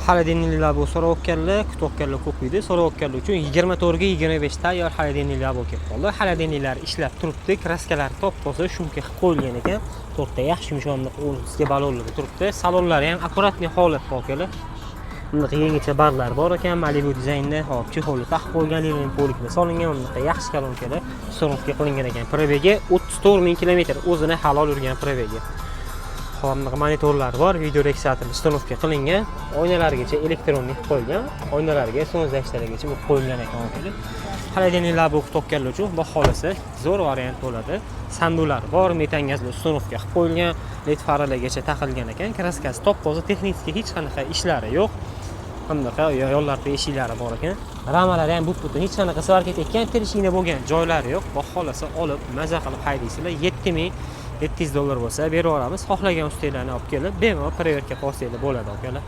Xolodilniklar bu so'rayotganlar, kutayotganlar ko'p edi. So'rayotganlar uchun 24 ga 25 tayyor xolodilniklar bo'lib kelib qoldi. Xolodilniklar ishlab turibdi, kraskalari top-toza shumka qilib qo'yilgan ekan. To'rtta yaxshi yumshoqlik o'zga balonlar turibdi. Salonlari ham akkuratniy holatda bo'lgan. Bunday yangicha barlar bor ekan, Malibu dizaynda, hop, chexolni taqib qo'ygan, limon poliklar solingan, bunday yaxshi kolonkalar uстановка qilingan ekan. Probegi 34 ming kilometr, o'zini halol yurgan probegi. Hozirgi monitorlar bor, video registраtor uстановка qilingan, oynalargacha elektronlik qo'yilgan, oynalarga so'zlashlargacha bu qo'yilgan ekan. Xolodilniklar bu kutayotganlar uchun baholasa zo'r variant bo'ladi. Sandular bor, metan gazli uстановка qilib qo'yilgan, led faralargacha taqilgan ekan. Kraskasi top-toza, texnik hech qanaqa ishlari yo'q. Hamda yo'llarda eshiklari bor ekan. Ramalari ham butun, hech qanaqa svarka tekkan, tirishina bo'lgan joylari yo'q. Baholasa olib, maza qilib haydaysizlar. 7700 dollar bo'lsa beraveramiz. Xohlagan ustalarni olib kelib, bemalol proverka qilsanglar bo'ladi, akalar.